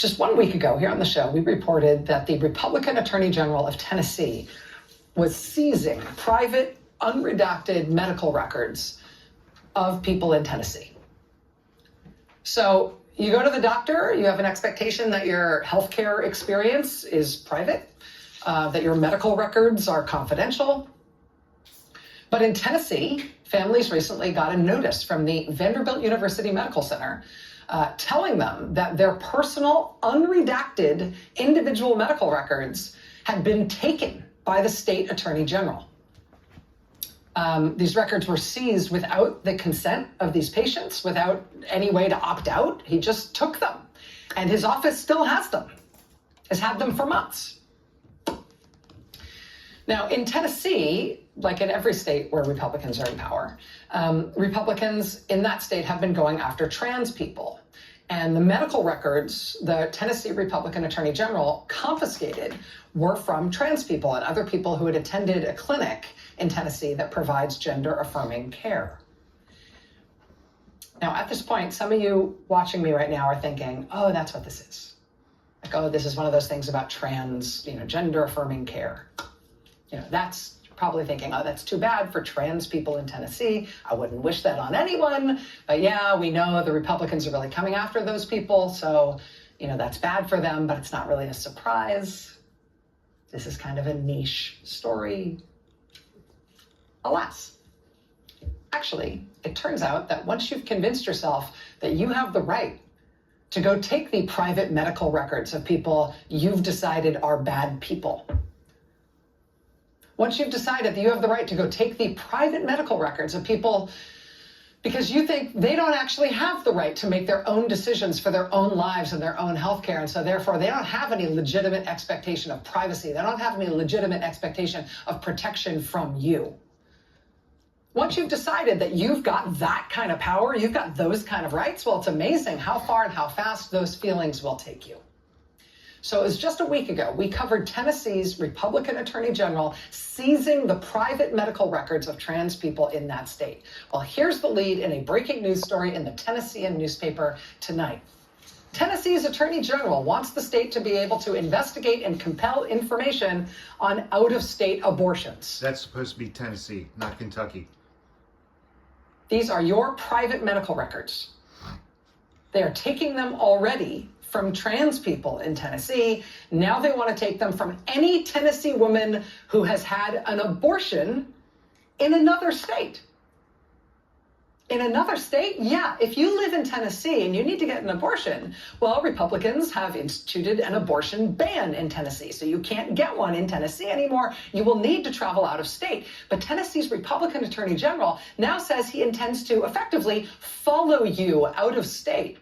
Just 1 week ago here on the show, we reported that the Republican Attorney General of Tennessee was seizing private, unredacted medical records of people in Tennessee. So you go to the doctor, you have an expectation that your healthcare experience is private, that your medical records are confidential. But in Tennessee, families recently got a notice from the Vanderbilt University Medical Center telling them that their personal, unredacted individual medical records had been taken by the state attorney general. These records were seized without the consent of these patients, without any way to opt out. He just took them, and his office still has them, has had them for months. Now, in Tennessee, like in every state where Republicans are in power, Republicans in that state have been going after trans people. And the medical records the Tennessee Republican Attorney General confiscated were from trans people and other people who had attended a clinic in Tennessee that provides gender-affirming care. Now, at this point, some of you watching me right now are thinking, oh, that's what this is. Like, oh, this is one of those things about trans, gender-affirming care. That's probably thinking, oh, that's too bad for trans people in Tennessee. I wouldn't wish that on anyone. But yeah, we know the Republicans are really coming after those people. So, that's bad for them, but it's not really a surprise. This is kind of a niche story. Alas, actually, it turns out that once you've convinced yourself that you have the right to go take the private medical records of people you've decided are bad people, once you've decided that you have the right to go take the private medical records of people because you think they don't actually have the right to make their own decisions for their own lives and their own health care, and so therefore they don't have any legitimate expectation of privacy. They don't have any legitimate expectation of protection from you. Once you've decided that you've got that kind of power, you've got those kind of rights, well, it's amazing how far and how fast those feelings will take you. So it was just a week ago, we covered Tennessee's Republican Attorney General seizing the private medical records of trans people in that state. Well, here's the lead in a breaking news story in the Tennessean newspaper tonight. Tennessee's Attorney General wants the state to be able to investigate and compel information on out-of-state abortions. That's supposed to be Tennessee, not Kentucky. These are your private medical records. They are taking them already from trans people in Tennessee. Now they want to take them from any Tennessee woman who has had an abortion in another state. In another state? Yeah, if you live in Tennessee and you need to get an abortion, well, Republicans have instituted an abortion ban in Tennessee. So you can't get one in Tennessee anymore. You will need to travel out of state. But Tennessee's Republican Attorney General now says he intends to effectively follow you out of state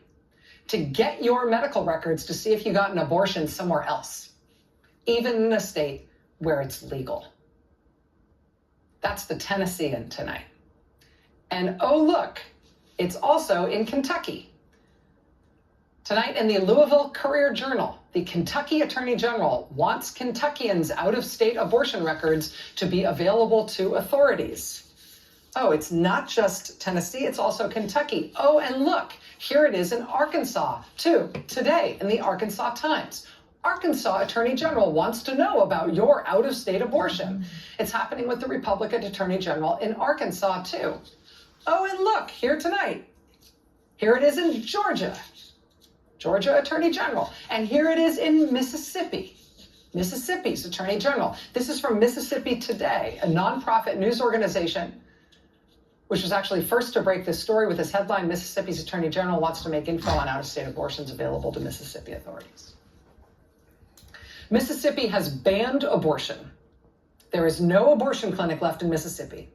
to get your medical records to see if you got an abortion somewhere else, even in a state where it's legal. That's the Tennessean tonight. And oh, look, it's also in Kentucky. Tonight in the Louisville Courier-Journal, the Kentucky Attorney General wants Kentuckians' out-of-state abortion records to be available to authorities. Oh, it's not just Tennessee, it's also Kentucky. Oh, and look, here it is in Arkansas, too, today in the Arkansas Times. Arkansas Attorney General wants to know about your out-of-state abortion. It's happening with the Republican Attorney General in Arkansas, too. Oh, and look, here tonight. Here it is in Georgia. Georgia Attorney General. And here it is in Mississippi. Mississippi's Attorney General. This is from Mississippi Today, a nonprofit news organization which was actually first to break this story with this headline: Mississippi's Attorney General wants to make info on out-of-state abortions available to Mississippi authorities. Mississippi has banned abortion. There is no abortion clinic left in Mississippi.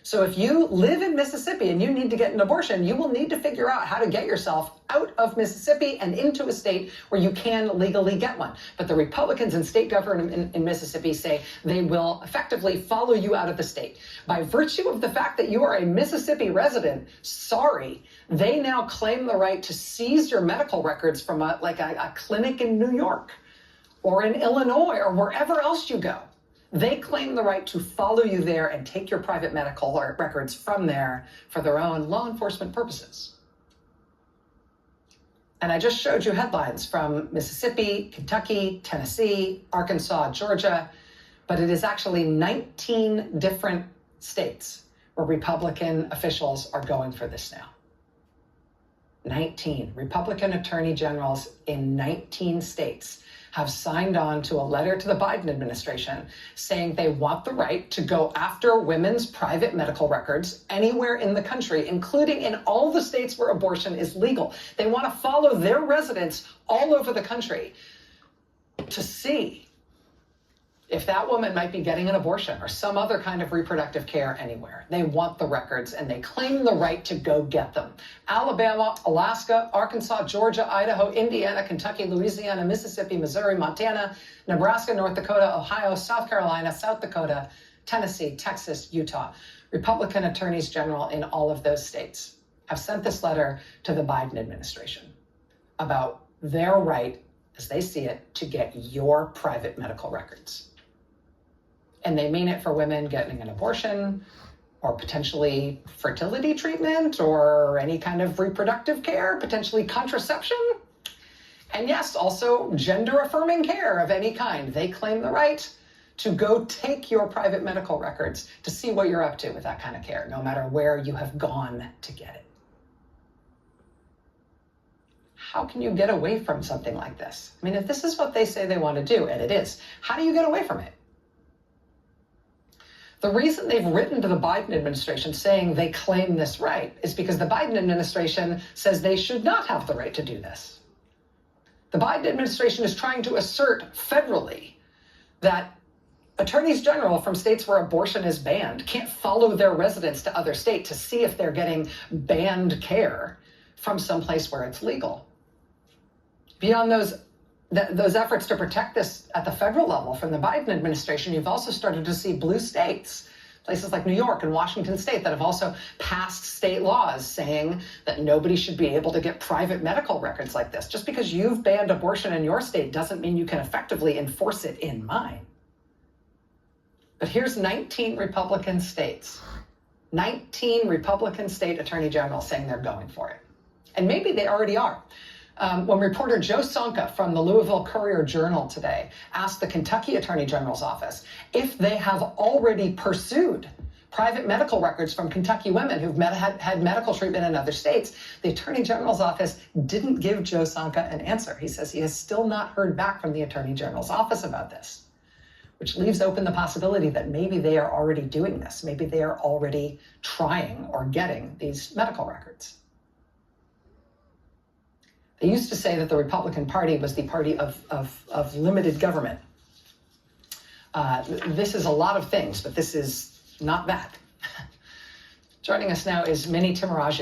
So if you live in Mississippi and you need to get an abortion, you will need to figure out how to get yourself out of Mississippi and into a state where you can legally get one. But the Republicans and state government in Mississippi say they will effectively follow you out of the state. By virtue of the fact that you are a Mississippi resident, sorry, they now claim the right to seize your medical records from a clinic in New York or in Illinois or wherever else you go. They claim the right to follow you there and take your private medical records from there for their own law enforcement purposes. And I just showed you headlines from Mississippi, Kentucky, Tennessee, Arkansas, Georgia, but it is actually 19 different states where Republican officials are going for this now. 19 Republican attorney generals in 19 states have signed on to a letter to the Biden administration saying they want the right to go after women's private medical records anywhere in the country, including in all the states where abortion is legal. They want to follow their residents all over the country to see if that woman might be getting an abortion or some other kind of reproductive care anywhere. They want the records and they claim the right to go get them. Alabama, Alaska, Arkansas, Georgia, Idaho, Indiana, Kentucky, Louisiana, Mississippi, Missouri, Montana, Nebraska, North Dakota, Ohio, South Carolina, South Dakota, Tennessee, Texas, Utah. Republican attorneys general in all of those states have sent this letter to the Biden administration about their right, as they see it, to get your private medical records. And they mean it for women getting an abortion or potentially fertility treatment or any kind of reproductive care, potentially contraception. And yes, also gender-affirming care of any kind. They claim the right to go take your private medical records to see what you're up to with that kind of care, no matter where you have gone to get it. How can you get away from something like this? I mean, if this is what they say they want to do, and it is, how do you get away from it? The reason they've written to the Biden administration saying they claim this right is because the Biden administration says they should not have the right to do this. The Biden administration is trying to assert federally that attorneys general from states where abortion is banned can't follow their residents to other states to see if they're getting banned care from someplace where it's legal. Beyond those efforts to protect this at the federal level from the Biden administration, you've also started to see blue states, places like New York and Washington State, that have also passed state laws saying that nobody should be able to get private medical records like this. Just because you've banned abortion in your state doesn't mean you can effectively enforce it in mine. But here's 19 Republican states, 19 Republican state attorney generals saying they're going for it. And maybe they already are. When reporter Joe Sonka from the Louisville Courier-Journal today asked the Kentucky Attorney General's office if they have already pursued private medical records from Kentucky women who've had medical treatment in other states, the Attorney General's office didn't give Joe Sonka an answer. He says he has still not heard back from the Attorney General's office about this, which leaves open the possibility that maybe they are already doing this. Maybe they are already trying or getting these medical records. They used to say that the Republican Party was the party of limited government. This is a lot of things, but this is not that. Joining us now is Minnie Timaraji.